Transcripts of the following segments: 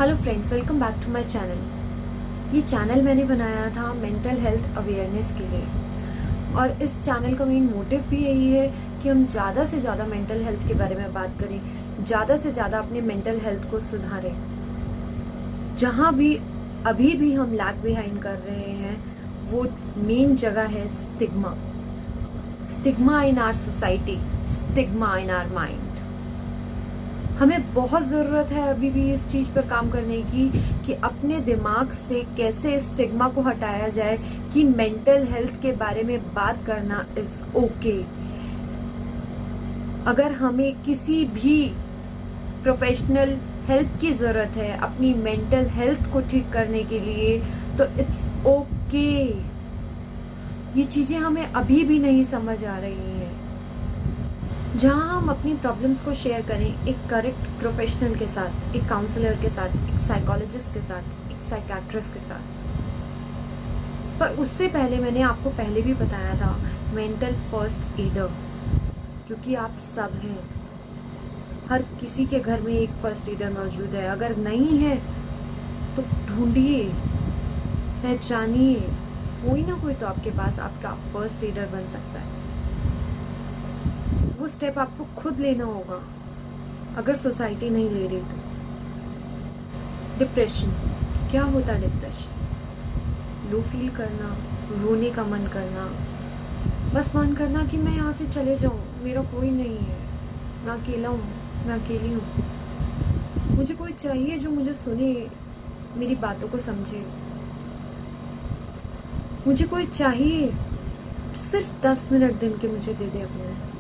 Hello friends, welcome back to my channel. ये channel मैंने बनाया था मेंटल हेल्थ अवेयरनेस के लिए, और इस चैनल का मेन मोटिव भी यही है कि हम ज़्यादा से ज़्यादा मेंटल हेल्थ के बारे में बात करें, ज़्यादा से ज़्यादा अपने मेंटल हेल्थ को सुधारें। जहाँ भी अभी भी हम लैग बिहाइंड कर रहे हैं, वो मेन जगह है stigma. Stigma in our society, stigma in our mind. हमें बहुत ज़रूरत है अभी भी इस चीज़ पर काम करने की कि अपने दिमाग से कैसे स्टिग्मा को हटाया जाए कि मेंटल हेल्थ के बारे में बात करना इज ओके। अगर हमें किसी भी प्रोफेशनल हेल्प की ज़रूरत है अपनी मेंटल हेल्थ को ठीक करने के लिए, तो इट्स ओके। ये चीज़ें हमें अभी भी नहीं समझ आ रही हैं। जहाँ हम अपनी प्रॉब्लम्स को शेयर करें एक करेक्ट प्रोफेशनल के साथ, एक काउंसलर के साथ, एक साइकोलॉजिस्ट के साथ, एक साइकेट्रिस्ट के साथ। पर उससे पहले मैंने आपको पहले भी बताया था, मेंटल फर्स्ट एडर, जो कि आप सब हैं। हर किसी के घर में एक फर्स्ट एडर मौजूद है। अगर नहीं है तो ढूंढिए, पहचानिए, कोई ना कोई तो आपके पास आपका फर्स्ट एडर बन सकता है। वो स्टेप आपको खुद लेना होगा अगर सोसाइटी नहीं ले रही तो। डिप्रेशन क्या होता है? डिप्रेशन लो फील करना, रोने का मन करना, बस मन करना कि मैं यहाँ से चले जाऊँ, मेरा कोई नहीं है, मैं अकेला हूँ, मैं अकेली हूँ। मुझे कोई चाहिए जो मुझे सुने, मेरी बातों को समझे। मुझे कोई चाहिए जो सिर्फ 10 मिनट दिन के मुझे दे दे अपने।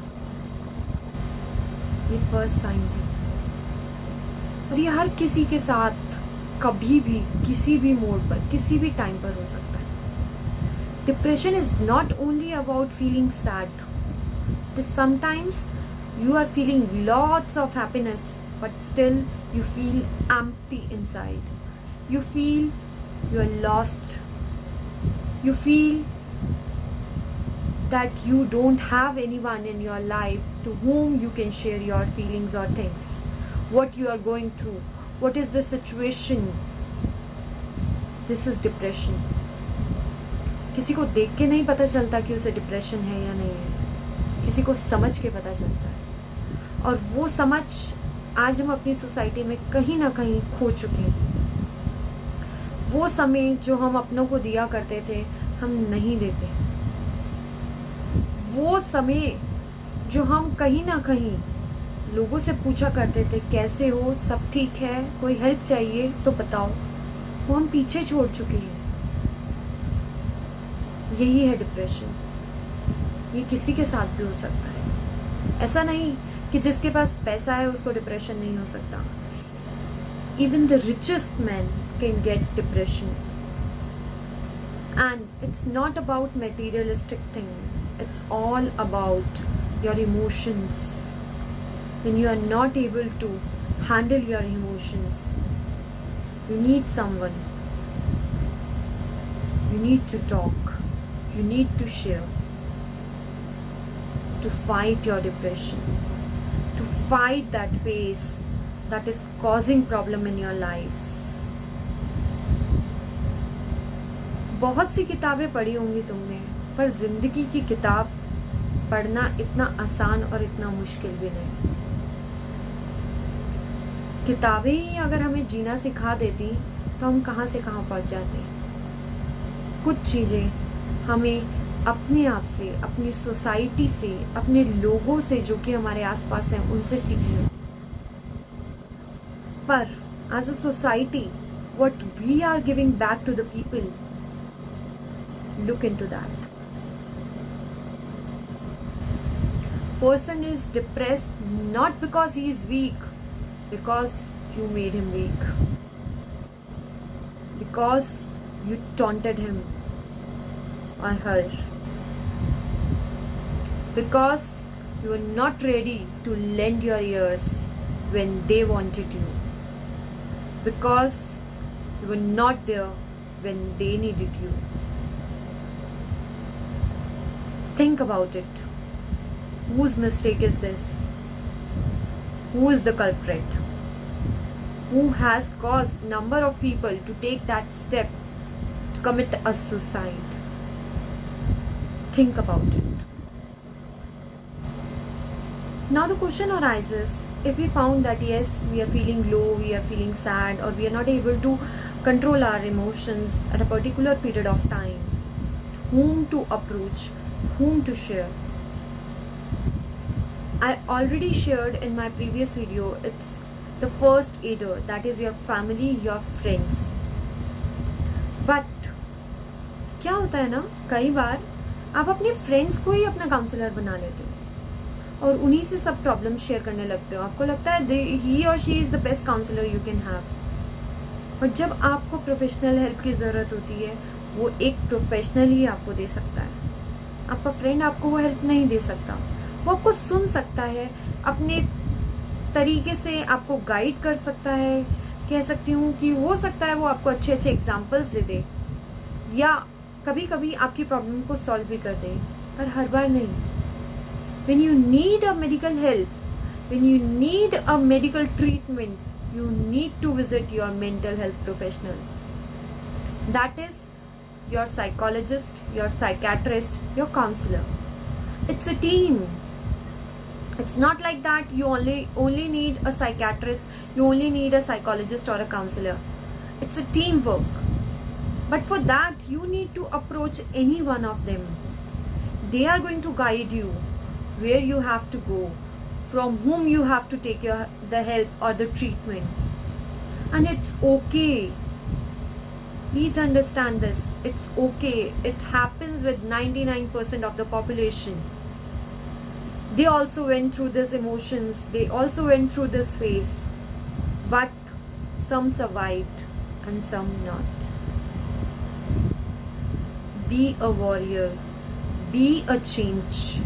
ये फर्स्ट साइन है, और ये हर किसी के साथ कभी भी किसी भी मोड पर किसी भी टाइम पर हो सकता है। Depression is not only about feeling sad. Sometimes you are feeling lots of happiness, but still you feel empty inside. You feel you are lost. You feel that you don't have anyone in your life to whom you can share your feelings or things, what you are going through, what is the situation. This is depression. किसी को देख के नहीं पता चलता कि उसे depression है या नहीं है, किसी को समझ के पता चलता है। और वो समझ आज हम अपनी सोसाइटी में कहीं ना कहीं खो चुके हैं। वो समय जो हम अपनों को दिया करते थे, हम नहीं देते। वो समय जो हम कहीं ना कहीं लोगों से पूछा करते थे, कैसे हो, सब ठीक है, कोई हेल्प चाहिए तो बताओ, वो हम पीछे छोड़ चुके हैं। यही है डिप्रेशन। ये किसी के साथ भी हो सकता है। ऐसा नहीं कि जिसके पास पैसा है उसको डिप्रेशन नहीं हो सकता। Even the richest man can get depression, and it's not about materialistic thing, it's all about your emotions. When you are not able to handle your emotions, you need someone, you need to talk, you need to share, to fight your depression, to fight that phase that is causing problem in your life. बहुत सी किताबें पढ़ी होंगी तुमने, पर जिंदगी की किताब पढ़ना इतना आसान और इतना मुश्किल भी नहीं। किताबें ही अगर हमें जीना सिखा देती तो हम कहाँ से कहाँ पहुँच जाते। कुछ चीज़ें हमें अपने आप से, अपनी सोसाइटी से, अपने लोगों से जो कि हमारे आसपास हैं, उनसे सीखनी होती। पर as a society, what we are giving back to the people, look into that. Person is depressed not because he is weak, because you made him weak, because you taunted him or her, because you were not ready to lend your ears when they wanted you, because you were not there when they needed you. Think about it. Whose mistake is this? Who is the culprit? who has caused number of people to take that step to commit a suicide. Think about it. Now the question arises, if we found that yes, we are feeling low, we are feeling sad, or we are not able to control our emotions at a particular period of time, whom to approach, whom to share? I already shared in my previous video, it's the first aider, that is your family, your friends. But क्या होता है ना, कई बार आप अपने friends को ही अपना counsellor बना लेते हो और उन्हीं से सब प्रॉब्लम शेयर करने लगते हो. आपको लगता है ही और she is the best counsellor you can have. और जब आपको प्रोफेशनल हेल्प की ज़रूरत होती है, वो एक प्रोफेशनल ही आपको दे सकता है. आपका फ्रेंड आपको वो हेल्प नहीं दे सकता. वो आपको सुन सकता है, अपने तरीके से आपको गाइड कर सकता है. कह सकती हूँ कि हो सकता है वो आपको अच्छे अच्छे एग्जाम्पल्स दे दे, या कभी कभी आपकी प्रॉब्लम को सॉल्व भी कर दे, पर हर बार नहीं. When you need a medical help, when you need a medical treatment, you need to visit your mental health professional. That is your psychologist, your psychiatrist, your counselor. It's a team. It's not like that you only need a psychiatrist, you only need a psychologist or a counselor. It's a teamwork. But for that, you need to approach any one of them. They are going to guide you where you have to go, from whom you have to take the help or the treatment. And it's okay. Please understand this. It's okay. It happens with 99% of the population. They also went through these emotions. They also went through this phase. But some survived and some not. Be a warrior. Be a change.